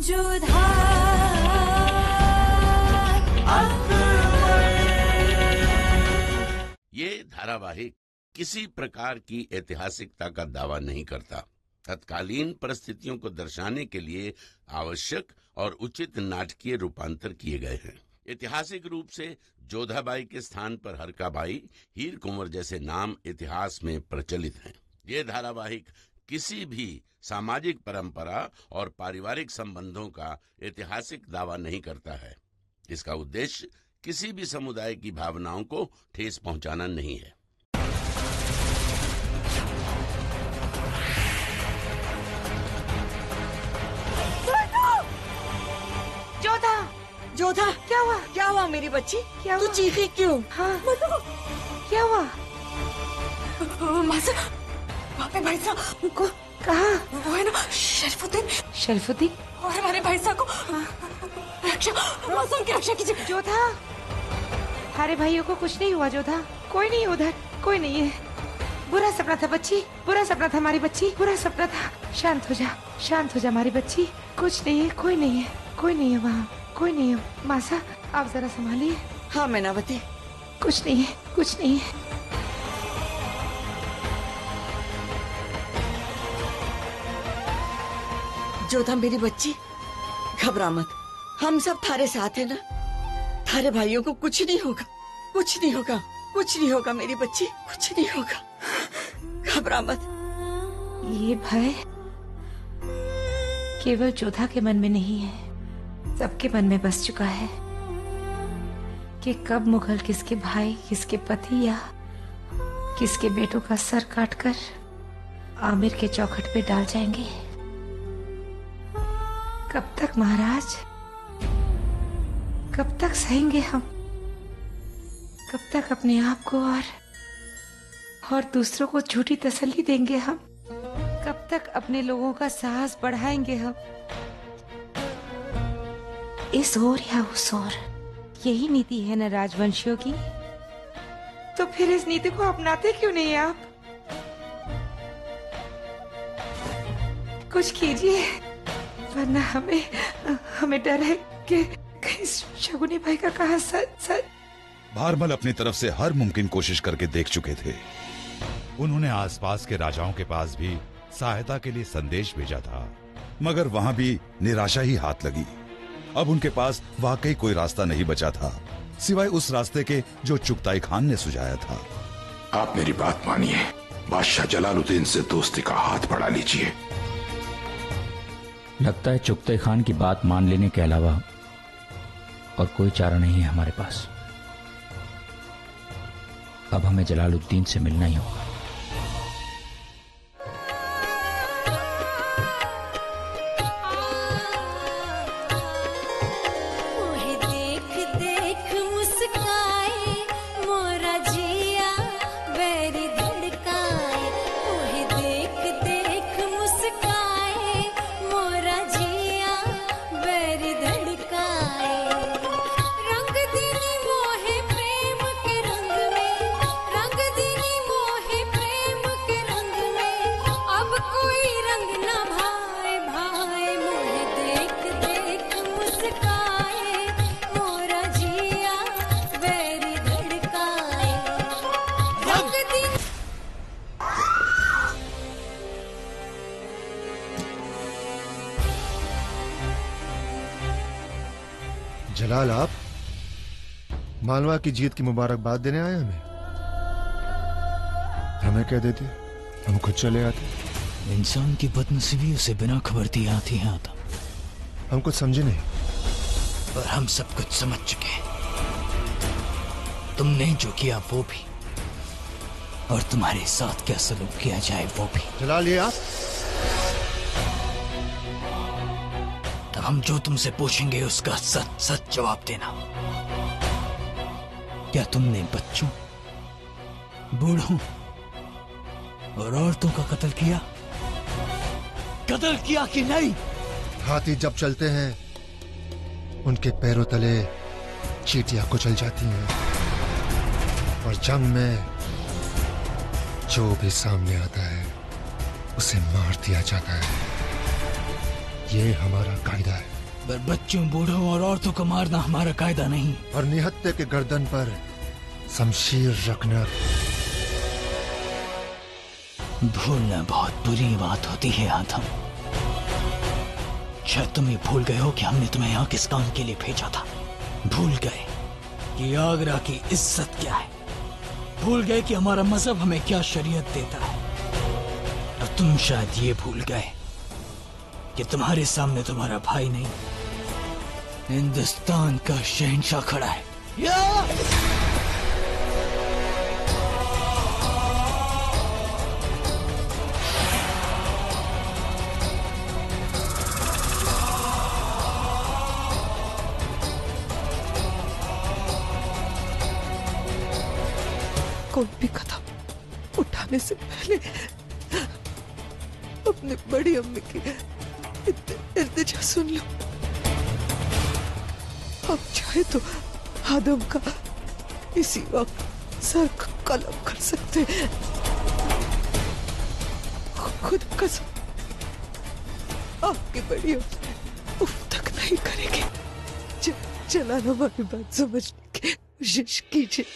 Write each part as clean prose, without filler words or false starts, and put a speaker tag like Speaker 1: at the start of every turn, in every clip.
Speaker 1: जोधा
Speaker 2: ये धारावाहिक किसी प्रकार की ऐतिहासिकता का दावा नहीं करता। तत्कालीन परिस्थितियों को दर्शाने के लिए आवश्यक और उचित नाटकीय रूपांतर किए गए हैं। ऐतिहासिक रूप से जोधाबाई के स्थान पर हरकाबाई, हीर कुंवर जैसे नाम इतिहास में प्रचलित हैं। ये धारावाहिक किसी भी सामाजिक परंपरा और पारिवारिक संबंधों का ऐतिहासिक दावा नहीं करता है। इसका उद्देश्य किसी भी समुदाय की भावनाओं को ठेस पहुंचाना नहीं है।
Speaker 3: जोधा,
Speaker 4: जोधा,
Speaker 3: क्या हुआ?
Speaker 4: क्या हुआ मेरी बच्ची?
Speaker 3: क्या
Speaker 4: तू
Speaker 3: हुआ?
Speaker 4: चीखी क्यों?
Speaker 3: हाँ, क्या हुआ?
Speaker 1: मासा, वहाँ पे भाई साहब
Speaker 3: को कहा?
Speaker 1: वो है ना शरीफुद्दीन
Speaker 3: शरीफुद्दीन
Speaker 1: और हमारे भाई साहब को रक्षा, मासूम की रक्षा कीजिए।
Speaker 3: जोधा, हमारे भाइयों को कुछ नहीं हुआ। जोधा, कोई नहीं उधर, कोई नहीं है। बुरा सपना था बच्ची, बुरा सपना था हमारी बच्ची, बुरा सपना था। शांत हो जा, शांत हो जा हमारी बच्ची। कुछ नहीं है, कोई नहीं है, कोई नहीं है वहाँ, कोई नहीं है। मासा, आप जरा संभालिए।
Speaker 4: हाँ मैनावती,
Speaker 3: कुछ नहीं है, कुछ नहीं है।
Speaker 4: जोधा मेरी बच्ची, घबरा मत, हम सब थारे साथ है ना। थारे भाइयों को कुछ नहीं होगा, कुछ नहीं होगा, कुछ नहीं होगा मेरी बच्ची, कुछ नहीं होगा, घबरा मत।
Speaker 3: ये भय केवल जोधा के मन में नहीं है, सबके मन में बस चुका है कि कब मुगल किसके भाई, किसके पति या किसके बेटों का सर काटकर आमिर के चौखट पे डाल जाएंगे। कब तक महाराज, कब तक सहेंगे हम? कब तक अपने आप को और दूसरों को झूठी तसल्ली देंगे हम? कब तक अपने लोगों का साहस बढ़ाएंगे हम? इस ओर या उस ओर, यही नीति है न राजवंशियों की। तो फिर इस नीति को अपनाते क्यों नहीं आप? कुछ कीजिए, वरना हमें डर है कि कहीं शगुनी भाई का कहा सच।
Speaker 5: भारमल अपनी तरफ से हर मुमकिन कोशिश करके देख चुके थे। उन्होंने आसपास के राजाओं के पास भी सहायता के लिए संदेश भेजा था, मगर वहां भी निराशा ही हाथ लगी। अब उनके पास वाकई कोई रास्ता नहीं बचा था, सिवाय उस रास्ते के जो चुगताई खान ने सुझाया था।
Speaker 6: आप मेरी बात मानिए, बादशाह जलालुद्दीन से दोस्ती का हाथ बढ़ा लीजिए।
Speaker 7: लगता है चुगताई खान की बात मान लेने के अलावा और कोई चारा नहीं है हमारे पास। अब हमें जलालुद्दीन से मिलना ही होगा।
Speaker 8: जलाल, आप मालवा की जीत की मुबारकबाद देने आए हमें कह देते, हम खुद चले आते।
Speaker 7: इंसान की बदनसीबी उसे बिना खबर दिए आती है आता।
Speaker 8: हम कुछ समझे नहीं,
Speaker 7: पर हम सब कुछ समझ चुके हैं। तुमने जो किया वो भी, और तुम्हारे साथ क्या सलूक किया जाए वो भी।
Speaker 8: जलाल, ये आप?
Speaker 7: तब हम जो तुमसे पूछेंगे उसका सच सच जवाब देना। क्या तुमने बच्चों, बूढ़ों और औरतों का कत्ल किया? कत्ल किया कि नहीं?
Speaker 8: हाथी जब चलते हैं उनके पैरों तले चींटियां कुचल जाती हैं, और जंग में जो भी सामने आता है उसे मार दिया जाता है। ये हमारा कायदा है।
Speaker 7: पर बच्चों, बूढ़ों और औरतों को मारना हमारा कायदा नहीं।
Speaker 8: और निहत्थे के गर्दन पर शमशीर रखना।
Speaker 7: भूलना बहुत बुरी बात होती है आदम। शायद तुम ये भूल गए हो कि हमने तुम्हें यहाँ किस काम के लिए भेजा था। भूल गए कि आगरा की इज्जत क्या है। भूल गए कि हमारा मजहब हमें क्या शरीयत देता है। और तुम शायद ये भूल गए कि तुम्हारे सामने तुम्हारा भाई नहीं, हिंदुस्तान का शहंशाह खड़ा है।
Speaker 9: कोई भी कदम उठाने से पहले अपनी बड़ी अम्मी की इल्तिजा सुन लो। अब चाहे तो आदम का इसी वक्त सर कलम कर सकते हैं। खुद कसम, आपकी बड़ी अम्मी उफ तक नहीं करेगी। जलाल हमारी बात समझने की कोशिश कीजिए।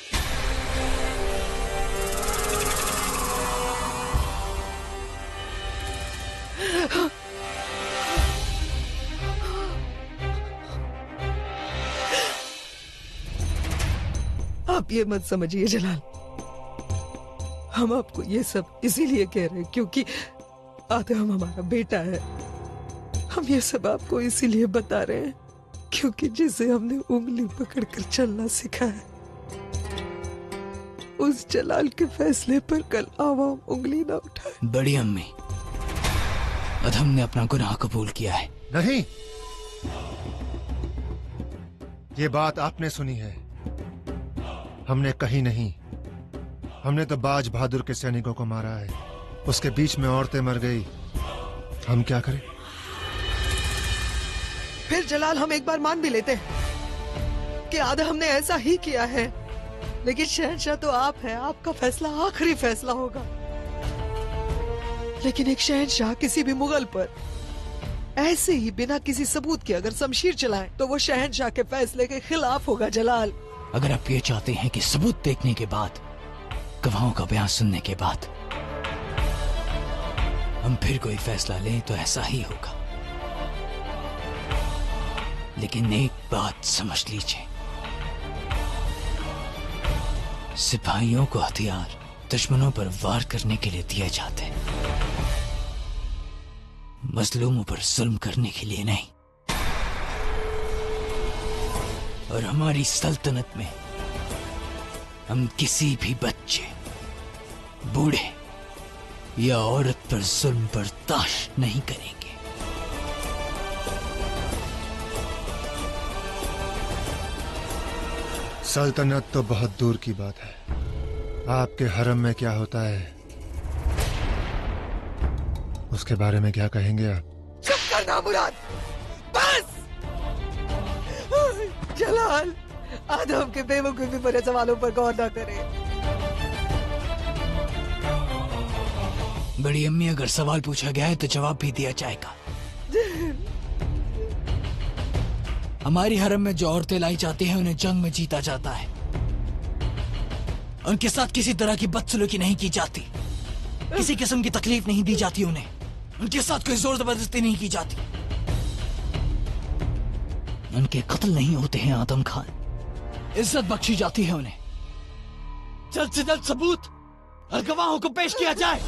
Speaker 9: आप ये मत समझिए जलाल, हम आपको ये सब इसीलिए कह रहे हैं क्योंकि आदम हमारा बेटा है। हम ये सब आपको इसीलिए बता रहे हैं क्योंकि जिसे हमने उंगली पकड़कर चलना सिखाया, उस जलाल के फैसले पर कल आवाम उंगली ना उठाए।
Speaker 7: बड़ी अम्मी, अदम ने अपना गुनाह कबूल किया है।
Speaker 8: नहीं, ये बात आपने सुनी है, हमने कहीं नहीं। हमने तो बाज बहादुर के सैनिकों को मारा है, उसके बीच में औरतें मर गई। हम क्या करें?
Speaker 9: फिर जलाल हम एक बार मान भी लेते हैं कि आदम ने ऐसा ही किया है, लेकिन शहंशाह तो आप हैं, आपका फैसला आखिरी फैसला होगा। लेकिन एक शहंशाह किसी भी मुगल पर ऐसे ही बिना किसी सबूत के अगर शमशीर चलाए तो वो शहंशाह के फैसले के खिलाफ होगा जलाल।
Speaker 7: अगर आप ये चाहते हैं कि सबूत देखने के बाद, गवाहों का बयान सुनने के बाद हम फिर कोई फैसला लें तो ऐसा ही होगा। लेकिन एक बात समझ लीजिए, सिपाहियों को हथियार दुश्मनों पर वार करने के लिए दिए जाते हैं, मजलूमों पर जुल्म करने के लिए नहीं। और हमारी सल्तनत में हम किसी भी बच्चे, बूढ़े या औरत पर जुल्म बर्दाश्त नहीं करेंगे।
Speaker 8: सल्तनत तो बहुत दूर की बात है, आपके हरम में क्या होता है उसके बारे में क्या कहेंगे आप?
Speaker 9: चुप करना मुराद, बस। जलाल, आदम के बेवकूफी भरे सवालों पर गौर न करे।
Speaker 7: बड़ी अम्मी, अगर सवाल पूछा गया है तो जवाब भी दिया जाएगा। हमारी हरम में जो औरतें लाई जाती हैं उन्हें जंग में जीता जाता है। उनके साथ किसी तरह की बदसलूकी नहीं की जाती, किसी किस्म की तकलीफ नहीं दी जाती उन्हें, उनके साथ कोई जोर जबरदस्ती नहीं की जाती, उनके कत्ल नहीं होते हैं आदम खान, इज्जत बख्शी जाती है उन्हें। जल्द से जल्द सबूत और गवाहों को पेश किया जाए।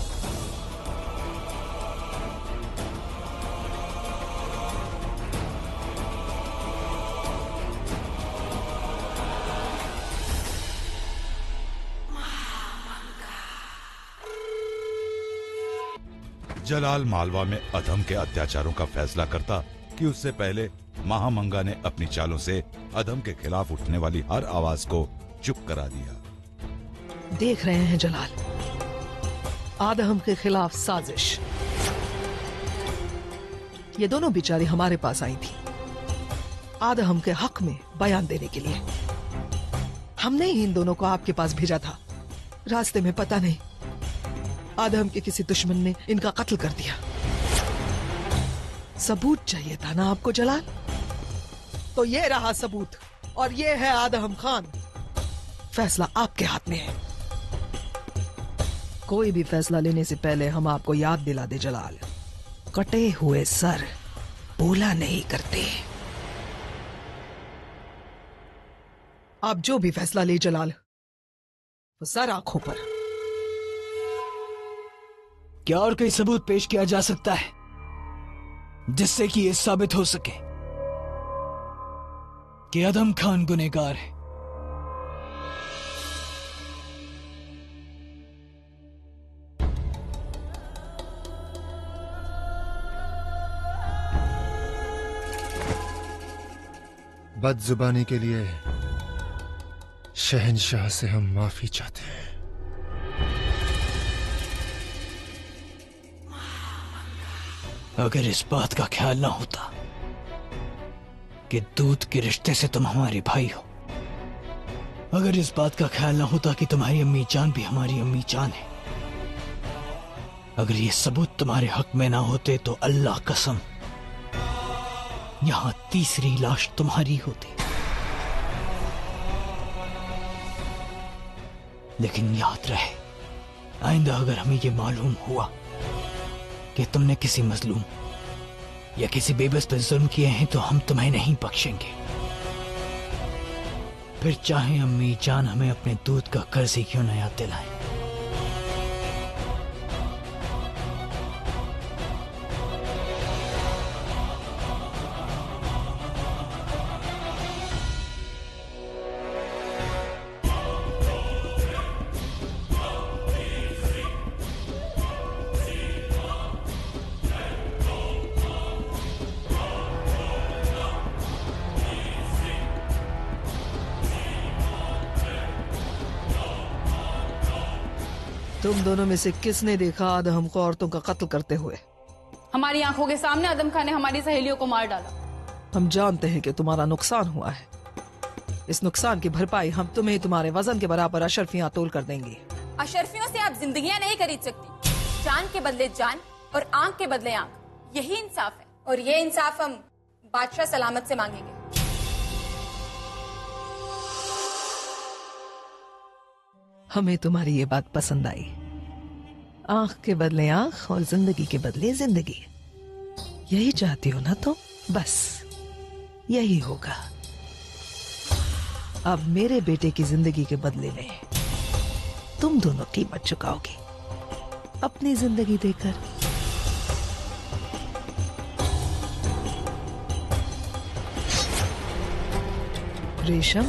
Speaker 5: जलाल मालवा में अधम के अत्याचारों का फैसला करता कि उससे पहले महामंगा ने अपनी चालों से अधम के खिलाफ उठने वाली हर आवाज को चुप करा दिया।
Speaker 9: देख रहे हैं जलाल, आदम के खिलाफ साजिश। ये दोनों बेचारी हमारे पास आई थी आदम के हक में बयान देने के लिए। हमने ही इन दोनों को आपके पास भेजा था। रास्ते में पता नहीं आदम के किसी दुश्मन ने इनका कत्ल कर दिया। सबूत चाहिए था ना आपको जलाल? तो ये रहा सबूत, और ये है आदम खान। फैसला आपके हाथ में है। कोई भी फैसला लेने से पहले हम आपको याद दिला दे जलाल, कटे हुए सर बोला नहीं करते। आप जो भी फैसला ले जलाल, वो सर आंखों पर।
Speaker 7: क्या और कोई सबूत पेश किया जा सकता है जिससे कि यह साबित हो सके कि आदम खान गुनहगार है?
Speaker 8: बदजुबानी के लिए शहंशाह से हम माफी चाहते हैं।
Speaker 7: अगर इस बात का ख्याल ना होता कि दूध के रिश्ते से तुम हमारे भाई हो, अगर इस बात का ख्याल ना होता कि तुम्हारी अम्मी जान भी हमारी अम्मी जान है, अगर ये सबूत तुम्हारे हक में ना होते तो अल्लाह कसम यहां तीसरी लाश तुम्हारी होती। लेकिन याद रहे, आइंदा अगर हमें ये मालूम हुआ कि तुमने किसी मजलूम या किसी बेबस पर जुल्म किए हैं तो हम तुम्हें नहीं बख्शेंगे, फिर चाहे अम्मी जान हमें अपने दूध का कर्ज ही क्यों न याद दिलाएं।
Speaker 9: तुम दोनों में से किसने देखा आदम को औरतों का कत्ल करते हुए?
Speaker 1: हमारी आंखों के सामने आदम खान ने हमारी सहेलियों को मार डाला।
Speaker 9: हम जानते हैं कि तुम्हारा नुकसान हुआ है। इस नुकसान की भरपाई हम तुम्हें तुम्हारे वजन के बराबर अशर्फियां तोल कर देंगे।
Speaker 1: अशर्फियों से आप जिंदगियां नहीं खरीद सकती। जान के बदले जान और आंख के बदले आंख, यही इंसाफ है। और ये इंसाफ हम बादशाह सलामत से मांगेंगे।
Speaker 9: हमें तुम्हारी ये बात पसंद आई। आंख के बदले आंख और जिंदगी के बदले जिंदगी, यही चाहती हो ना तुम? बस यही होगा। अब मेरे बेटे की जिंदगी के बदले में तुम दोनों कीमत चुकाओगे अपनी जिंदगी देकर। रेशम,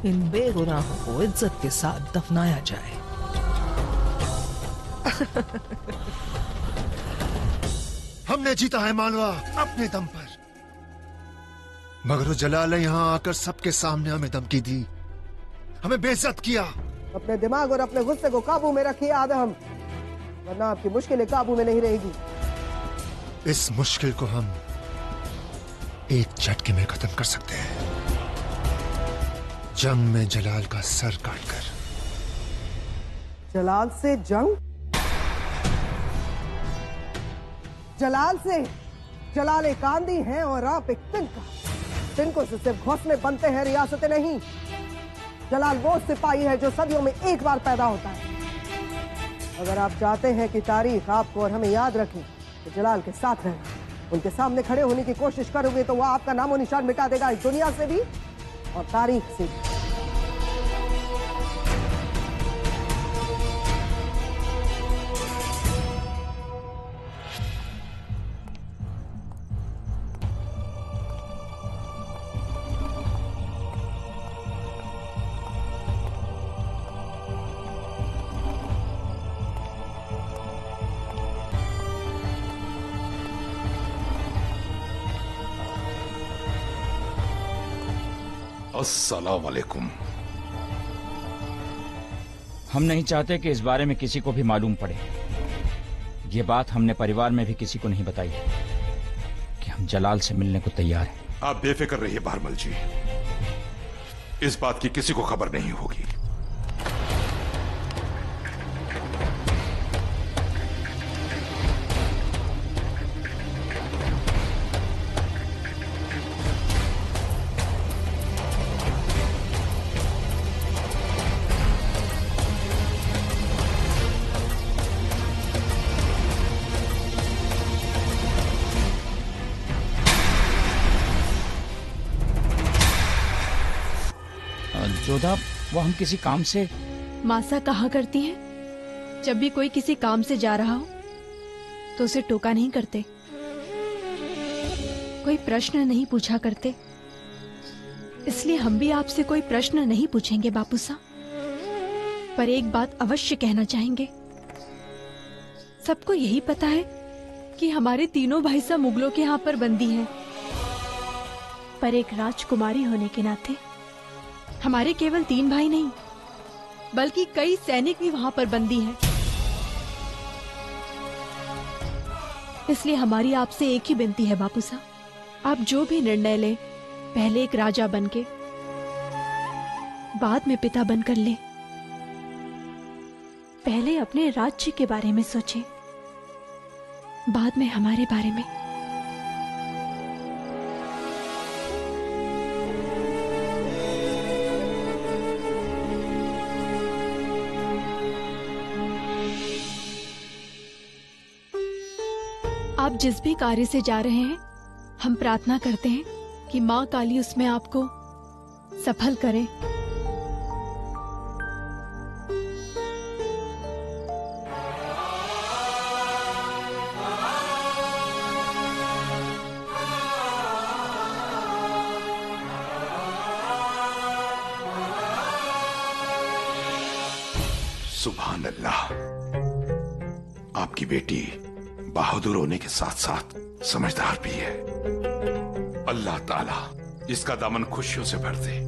Speaker 9: इन बेगुनाहों को इज्जत के साथ दफनाया जाए।
Speaker 8: हमने जीता है मालवा अपने दम पर, मगर वो जलाल ने यहाँ आकर सबके सामने हमें धमकी दी, हमें बेइज्जत किया।
Speaker 10: अपने दिमाग और अपने गुस्से को काबू में रखिए आदम, वरना आपकी मुश्किलें काबू में नहीं रहेगी।
Speaker 8: इस मुश्किल को हम एक झटके में खत्म कर सकते हैं, जंग में जलाल का सर काटकर।
Speaker 10: जलाल से जंग? जलाल से? जलाल एक आंधी है और आप एक तिनका। तिनकों से सिर्फ घोंसले बनते हैं, रियासतें नहीं। जलाल वो सिपाही है जो सदियों में एक बार पैदा होता है। अगर आप चाहते हैं कि तारीख आपको और हमें याद रखे तो जलाल के साथ रहना, उनके सामने खड़े होने की कोशिश करोगे तो वह आपका नामो निशान मिटा देगा, इस दुनिया से भी और तारीख से भी।
Speaker 6: अस्सलाम वालेकुम।
Speaker 11: हम नहीं चाहते कि इस बारे में किसी को भी मालूम पड़े। ये बात हमने परिवार में भी किसी को नहीं बताई कि हम जलाल से मिलने को तैयार हैं।
Speaker 6: आप बेफिक्र रहिए भारमल जी, इस बात की किसी को खबर नहीं होगी।
Speaker 11: जोधा, वो हम किसी काम से।
Speaker 12: मासा कहा करती है, जब भी कोई किसी काम से जा रहा हो तो उसे टोका नहीं करते, कोई प्रश्न नहीं पूछा करते। इसलिए हम भी आपसे कोई प्रश्न नहीं पूछेंगे बापू साहब, पर एक बात अवश्य कहना चाहेंगे। सबको यही पता है कि हमारे तीनों भाई साहब मुगलों के यहाँ पर बंदी हैं, पर एक राजकुमारी होने के नाते हमारे केवल 3 भाई नहीं बल्कि कई सैनिक भी वहाँ पर बंदी हैं। इसलिए हमारी आपसे एक ही विनती है बापू साहब, आप जो भी निर्णय लें पहले एक राजा बनके बाद में पिता बनकर ले। पहले अपने राज्य के बारे में सोचें, बाद में हमारे बारे में। आप जिस भी कार्य से जा रहे हैं, हम प्रार्थना करते हैं कि माँ काली उसमें आपको सफल करे।
Speaker 6: सुभान अल्लाह, आपकी बेटी बहादुर होने के साथ साथ समझदार भी है। अल्लाह ताला इसका दामन खुशियों से भर दे।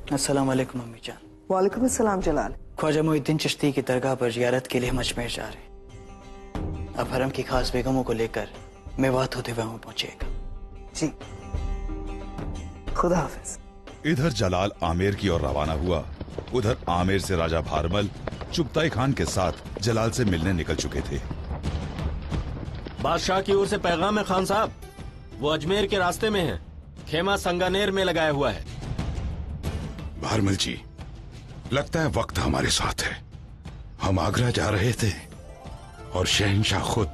Speaker 7: अस्सलाम वालेकुम अम्मी जान।
Speaker 10: वालेकुम अस्सलाम जलाल।
Speaker 7: ख्वाजा मोहिद्दीन चिश्ती की दरगाह पर जियारत के लिए हम अजमेर जा रहे हैं। अब हरम की खास बेगमों को लेकर मेवात होते हुए वहां पहुंचेगा।
Speaker 10: जी, खुदा हाफिज।
Speaker 5: इधर जलाल आमेर की ओर रवाना हुआ, उधर आमेर से राजा भारमल चुगताई खान के साथ जलाल से मिलने निकल चुके थे।
Speaker 13: बादशाह की ओर से पैगाम है खान साहब, वो अजमेर के रास्ते में है, खेमा संगानेर में लगाया हुआ है।
Speaker 6: भारमल जी, लगता है वक्त हमारे साथ है। हम आगरा जा रहे थे और शहंशाह खुद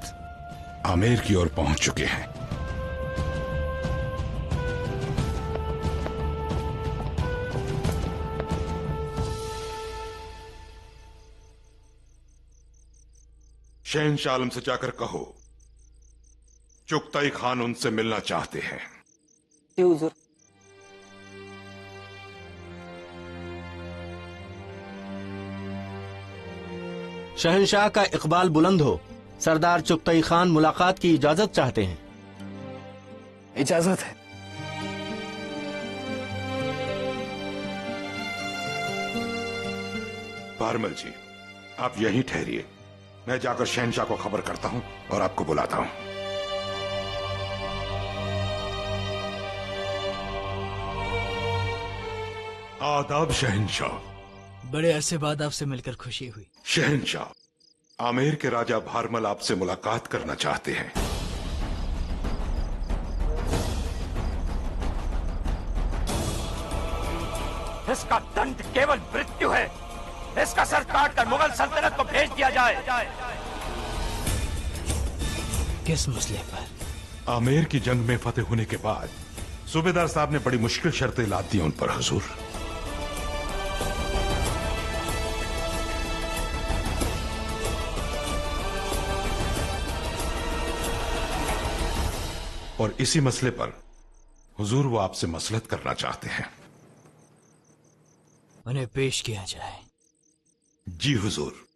Speaker 6: आमेर की ओर पहुंच चुके हैं। शहंशाह आलम से जाकर कहो चुगताई खान उनसे मिलना चाहते हैं।
Speaker 10: जी हुजूर।
Speaker 13: शहंशाह का इकबाल बुलंद हो, सरदार चुगताई खान मुलाकात की इजाजत चाहते हैं।
Speaker 7: इजाजत है।
Speaker 6: भारमल जी, आप यहीं ठहरिए, मैं जाकर शहंशाह को खबर करता हूं और आपको बुलाता हूं। आदाब शहंशाह।
Speaker 7: बड़े अरसे बाद आपसे मिलकर खुशी हुई।
Speaker 6: शहंशाह, आमेर के राजा भारमल आपसे मुलाकात करना चाहते हैं।
Speaker 14: इसका दंड केवल मृत्यु है। इसका सर काटकर मुगल सल्तनत को भेज दिया जाए।
Speaker 7: किस मसले पर?
Speaker 6: आमेर की जंग में फतेह होने के बाद सूबेदार साहब ने बड़ी मुश्किल शर्तें लाद दी उन पर हुजूर। और इसी मसले पर हुजूर वो आपसे मसलत करना चाहते हैं।
Speaker 7: उन्हें पेश किया जाए।
Speaker 6: जी हुजूर।